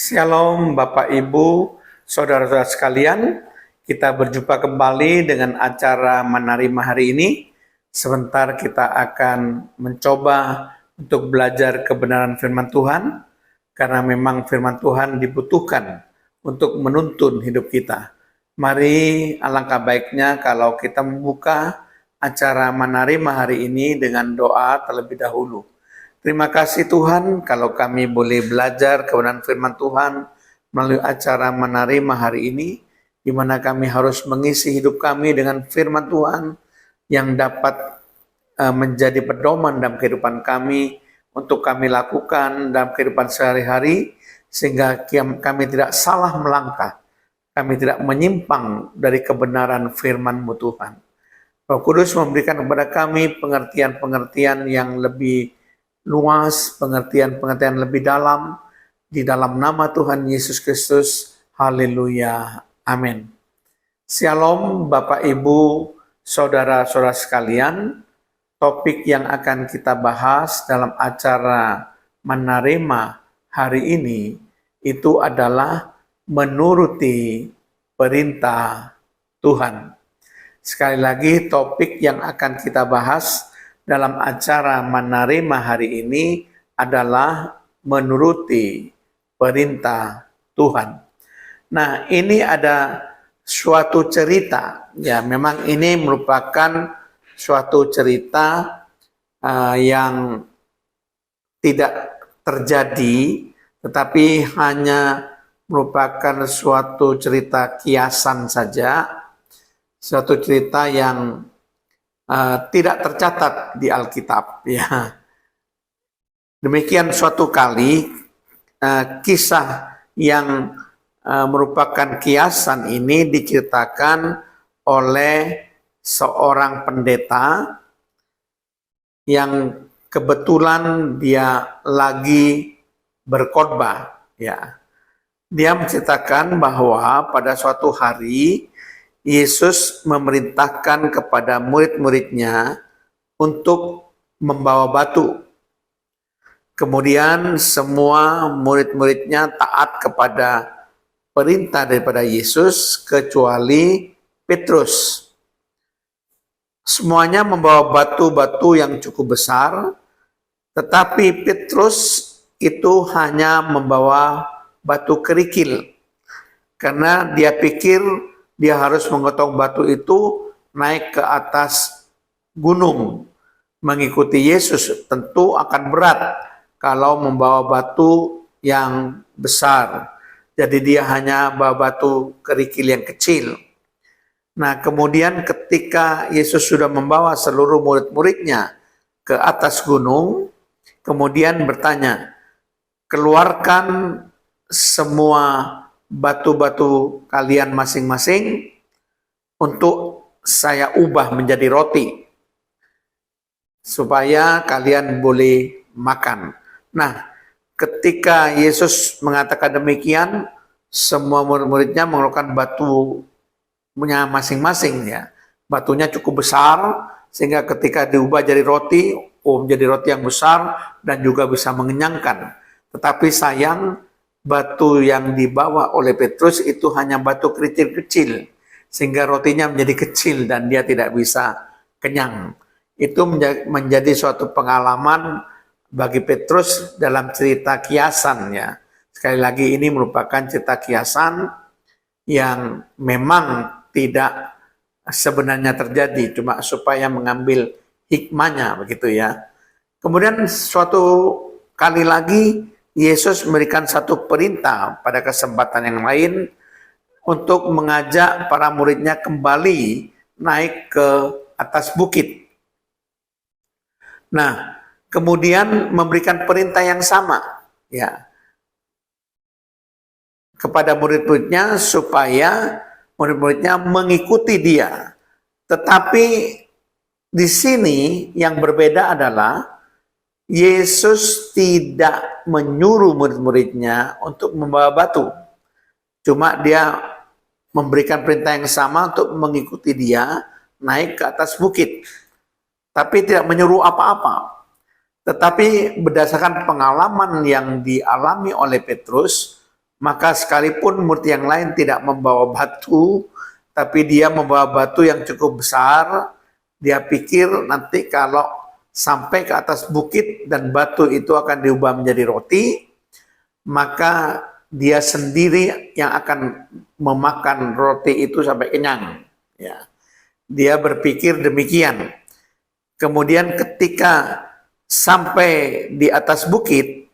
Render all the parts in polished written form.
Shalom Bapak Ibu, Saudara-saudara sekalian. Kita berjumpa kembali dengan acara Menerima hari ini. Sebentar kita akan mencoba untuk belajar kebenaran firman Tuhan, karena memang firman Tuhan dibutuhkan untuk menuntun hidup kita. Mari alangkah baiknya kalau kita membuka acara Menerima hari ini dengan doa terlebih dahulu. Terima kasih Tuhan kalau kami boleh belajar kebenaran firman Tuhan melalui acara Menerima hari ini, di mana kami harus mengisi hidup kami dengan firman Tuhan yang dapat menjadi pedoman dalam kehidupan kami untuk kami lakukan dalam kehidupan sehari-hari, sehingga kami tidak salah melangkah, kami tidak menyimpang dari kebenaran firman-Mu Tuhan. Roh Kudus memberikan kepada kami pengertian-pengertian yang lebih luas, pengertian-pengertian lebih dalam, di dalam nama Tuhan Yesus Kristus. Haleluya. Amin. Shalom Bapak Ibu, Saudara-saudara sekalian. Topik yang akan kita bahas dalam acara Menerima hari ini itu adalah menuruti perintah Tuhan. Sekali lagi, topik yang akan kita bahas dalam acara Menerima hari ini adalah menuruti perintah Tuhan. Nah, ini ada suatu cerita, ya memang ini merupakan suatu cerita yang tidak terjadi, tetapi hanya merupakan suatu cerita kiasan saja, suatu cerita yang tidak tercatat di Alkitab, ya. Demikian suatu kali kisah yang merupakan kiasan ini diceritakan oleh seorang pendeta yang kebetulan dia lagi berkhotbah, ya. Dia menceritakan bahwa pada suatu hari Yesus memerintahkan kepada murid-muridnya untuk membawa batu. Kemudian semua murid-muridnya taat kepada perintah daripada Yesus kecuali Petrus. Semuanya membawa batu-batu yang cukup besar, tetapi Petrus itu hanya membawa batu kerikil, karena dia pikir dia harus menggotong batu itu naik ke atas gunung. Mengikuti Yesus tentu akan berat kalau membawa batu yang besar. Jadi dia hanya bawa batu kerikil yang kecil. Nah, kemudian ketika Yesus sudah membawa seluruh murid-muridnya ke atas gunung, kemudian bertanya, "Keluarkan semua batu-batu kalian masing-masing untuk saya ubah menjadi roti, supaya kalian boleh makan." Nah, ketika Yesus mengatakan demikian, semua murid-muridnya mengeluarkan batunya masing-masing, ya. Batunya cukup besar, sehingga ketika diubah jadi roti, menjadi roti yang besar dan juga bisa mengenyangkan. Tetapi sayang, batu yang dibawa oleh Petrus itu hanya batu kecil-kecil, sehingga rotinya menjadi kecil dan dia tidak bisa kenyang. Itu menjadi suatu pengalaman bagi Petrus dalam cerita kiasan, ya. Sekali lagi, ini merupakan cerita kiasan yang memang tidak sebenarnya terjadi, cuma supaya mengambil hikmahnya, begitu ya. Kemudian suatu kali lagi Yesus memberikan satu perintah pada kesempatan yang lain untuk mengajak para muridnya kembali naik ke atas bukit. Nah, kemudian memberikan perintah yang sama, ya, kepada murid-muridnya supaya murid-muridnya mengikuti dia. Tetapi di sini yang berbeda adalah Yesus tidak menyuruh murid-muridnya untuk membawa batu. Cuma dia memberikan perintah yang sama untuk mengikuti dia naik ke atas bukit. Tapi tidak menyuruh apa-apa. Tetapi berdasarkan pengalaman yang dialami oleh Petrus, Maka sekalipun murid yang lain tidak membawa batu, tapi dia membawa batu yang cukup besar, dia pikir nanti kalau sampai ke atas bukit dan batu itu akan diubah menjadi roti, maka dia sendiri yang akan memakan roti itu sampai kenyang. Ya. Dia berpikir demikian. Kemudian ketika sampai di atas bukit,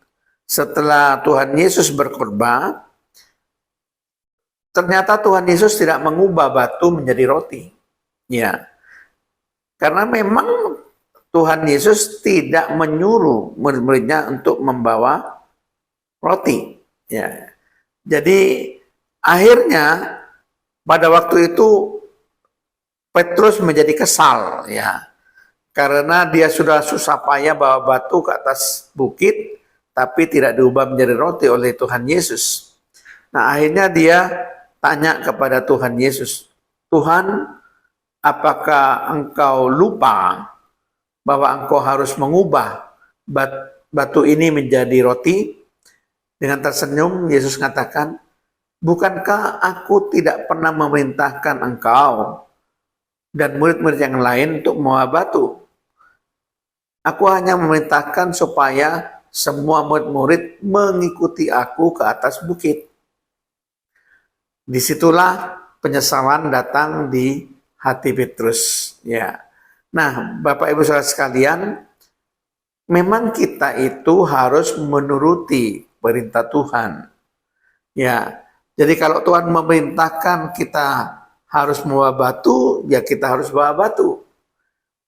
setelah Tuhan Yesus berkhotbah, ternyata Tuhan Yesus tidak mengubah batu menjadi roti. Ya. Karena memang Tuhan Yesus tidak menyuruh murid-muridnya untuk membawa roti. Ya. Jadi akhirnya pada waktu itu Petrus menjadi kesal, ya, karena dia sudah susah payah bawa batu ke atas bukit, tapi tidak diubah menjadi roti oleh Tuhan Yesus. Nah, akhirnya dia tanya kepada Tuhan Yesus, Tuhan, apakah engkau lupa bahwa engkau harus mengubah batu ini menjadi roti? Dengan tersenyum, Yesus mengatakan, bukankah aku tidak pernah memerintahkan engkau dan murid-murid yang lain untuk membawa batu? Aku hanya memerintahkan supaya semua murid-murid mengikuti aku ke atas bukit. Disitulah penyesalan datang di hati Petrus. Ya. Nah, Bapak Ibu Saudara sekalian, memang kita itu harus menuruti perintah Tuhan. Ya, jadi kalau Tuhan memerintahkan kita harus membawa batu, ya kita harus bawa batu.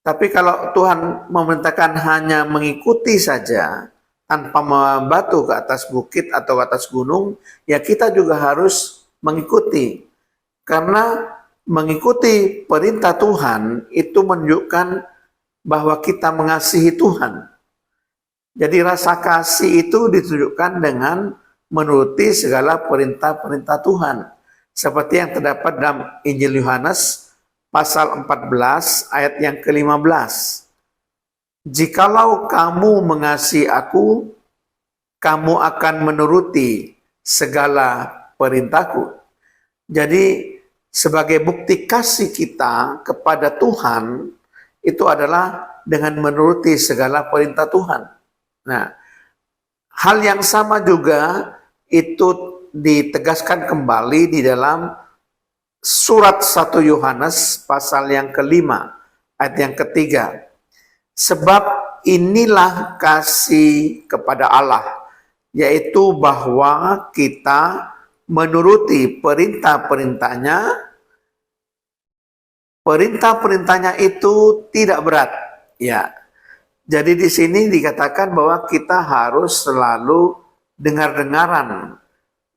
Tapi kalau Tuhan memerintahkan hanya mengikuti saja, tanpa membawa batu ke atas bukit atau ke atas gunung, ya kita juga harus mengikuti. Karena mengikuti perintah Tuhan itu menunjukkan bahwa kita mengasihi Tuhan. Jadi rasa kasih itu ditunjukkan dengan menuruti segala perintah-perintah Tuhan. Seperti yang terdapat dalam Injil Yohanes pasal 14 ayat yang ke-15. Jikalau kamu mengasihi aku, kamu akan menuruti segala perintahku. Jadi sebagai bukti kasih kita kepada Tuhan, itu adalah dengan menuruti segala perintah Tuhan. Nah, hal yang sama juga itu ditegaskan kembali di dalam surat 1 Yohanes pasal yang kelima ayat yang ketiga. Sebab inilah kasih kepada Allah, yaitu bahwa kita menuruti perintah-perintahnya. Perintah-perintahnya itu tidak berat, ya. Jadi di sini dikatakan bahwa kita harus selalu dengar-dengaran.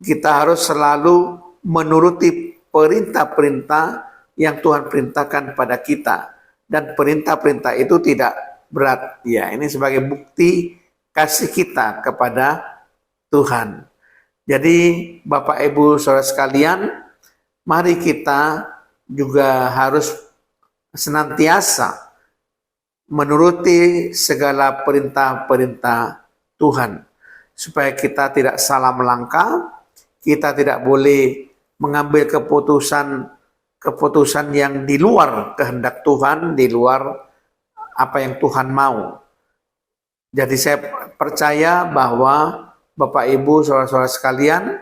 Kita harus selalu menuruti perintah-perintah yang Tuhan perintahkan pada kita. Dan perintah-perintah itu tidak berat. Ya, ini sebagai bukti kasih kita kepada Tuhan. Jadi Bapak Ibu Saudara sekalian, mari kita juga harus senantiasa menuruti segala perintah-perintah Tuhan, supaya kita tidak salah melangkah, kita tidak boleh mengambil keputusan yang di luar kehendak Tuhan, di luar apa yang Tuhan mau. Jadi saya percaya bahwa Bapak Ibu, saudara-saudara sekalian,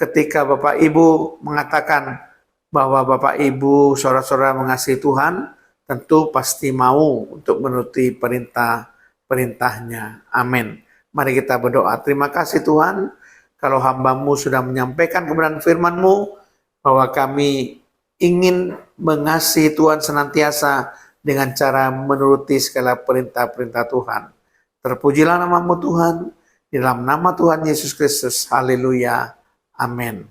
ketika Bapak Ibu mengatakan bahwa Bapak Ibu, saudara-saudara mengasihi Tuhan, tentu pasti mau untuk menuruti perintah-perintahnya. Amin. Mari kita berdoa. Terima kasih Tuhan, kalau hamba-Mu sudah menyampaikan kebenaran firman-Mu, bahwa kami ingin mengasihi Tuhan senantiasa dengan cara menuruti segala perintah-perintah Tuhan. Terpujilah nama-Mu Tuhan, di dalam nama Tuhan Yesus Kristus. Haleluya. Amin.